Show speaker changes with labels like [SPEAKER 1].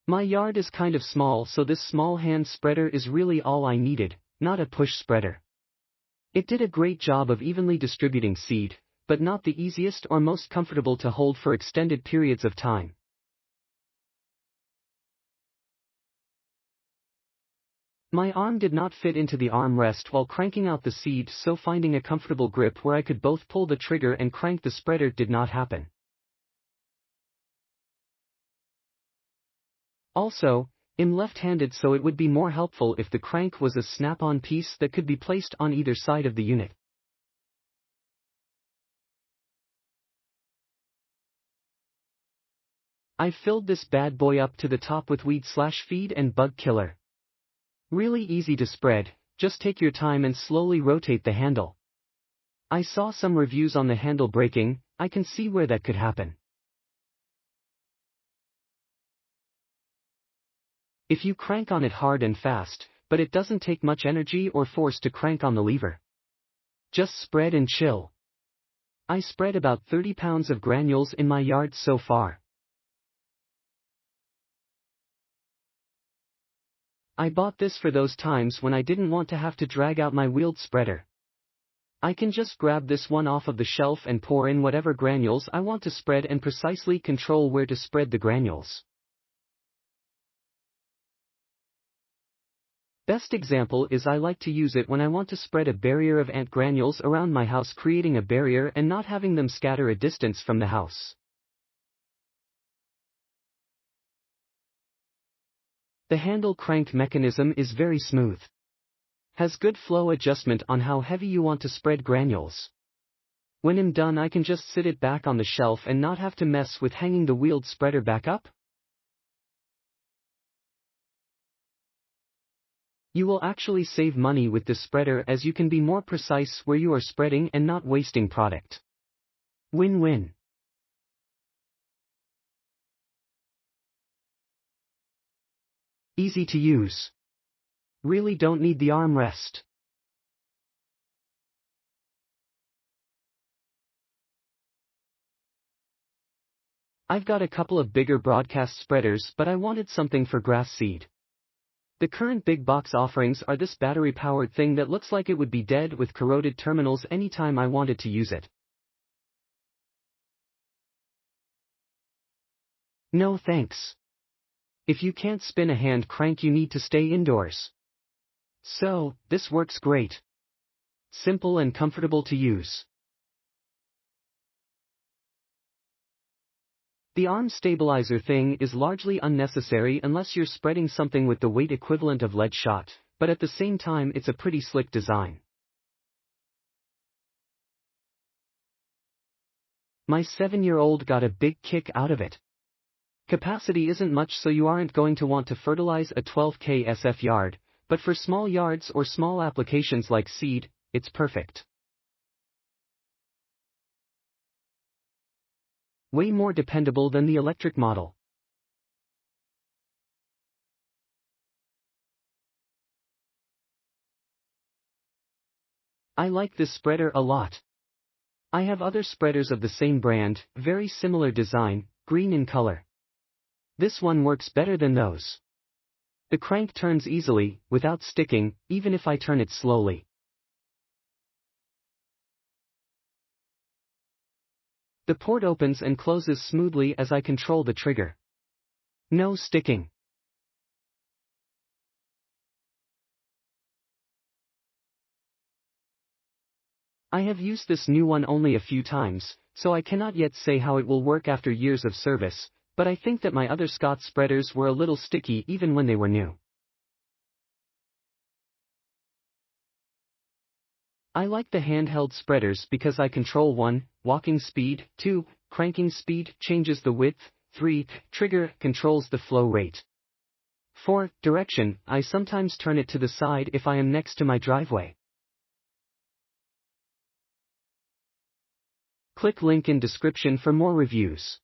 [SPEAKER 1] My yard is kind of small, so this small hand spreader is really all I needed, not a push spreader. It did a great job of evenly distributing seed, but not the easiest or most comfortable to hold for extended periods of time. My arm did not fit into the armrest while cranking out the seed, so finding a comfortable grip where I could both pull the trigger and crank the spreader did not happen. Also, I'm left-handed, so it would be more helpful if the crank was a snap-on piece that could be placed on either side of the unit. I filled this bad boy up to the top with weed/feed and bug killer. Really easy to spread, just take your time and slowly rotate the handle. I saw some reviews on the handle breaking. I can see where that could happen. If you crank on it hard and fast, but it doesn't take much energy or force to crank on the lever. Just spread and chill. I spread about 30 pounds of granules in my yard so far. I bought this for those times when I didn't want to have to drag out my wheeled spreader. I can just grab this one off of the shelf and pour in whatever granules I want to spread and precisely control where to spread the granules. Best example is I like to use it when I want to spread a barrier of ant granules around my house, creating a barrier and not having them scatter a distance from the house. The handle crank mechanism is very smooth. Has good flow adjustment on how heavy you want to spread granules. When I'm done, I can just sit it back on the shelf and not have to mess with hanging the wheeled spreader back up. You will actually save money with this spreader, as you can be more precise where you are spreading and not wasting product. Win-win. Easy to use. Really don't need the armrest. I've got a couple of bigger broadcast spreaders, but I wanted something for grass seed. The current big box offerings are this battery-powered thing that looks like it would be dead with corroded terminals anytime I wanted to use it. No thanks. If you can't spin a hand crank, you need to stay indoors. So, this works great. Simple and comfortable to use. The arm stabilizer thing is largely unnecessary unless you're spreading something with the weight equivalent of lead shot, but at the same time it's a pretty slick design. My 7-year-old got a big kick out of it. Capacity isn't much, so you aren't going to want to fertilize a 12K SF yard, but for small yards or small applications like seed, it's perfect. Way more dependable than the electric model. I like this spreader a lot. I have other spreaders of the same brand, very similar design, green in color. This one works better than those. The crank turns easily, without sticking, even if I turn it slowly. The port opens and closes smoothly as I control the trigger. No sticking. I have used this new one only a few times, so I cannot yet say how it will work after years of service, but I think that my other Scott spreaders were a little sticky even when they were new. I like the handheld spreaders because I control 1, walking speed, 2, cranking speed, changes the width, 3, trigger, controls the flow rate. 4, direction, I sometimes turn it to the side if I am next to my driveway. Click link in description for more reviews.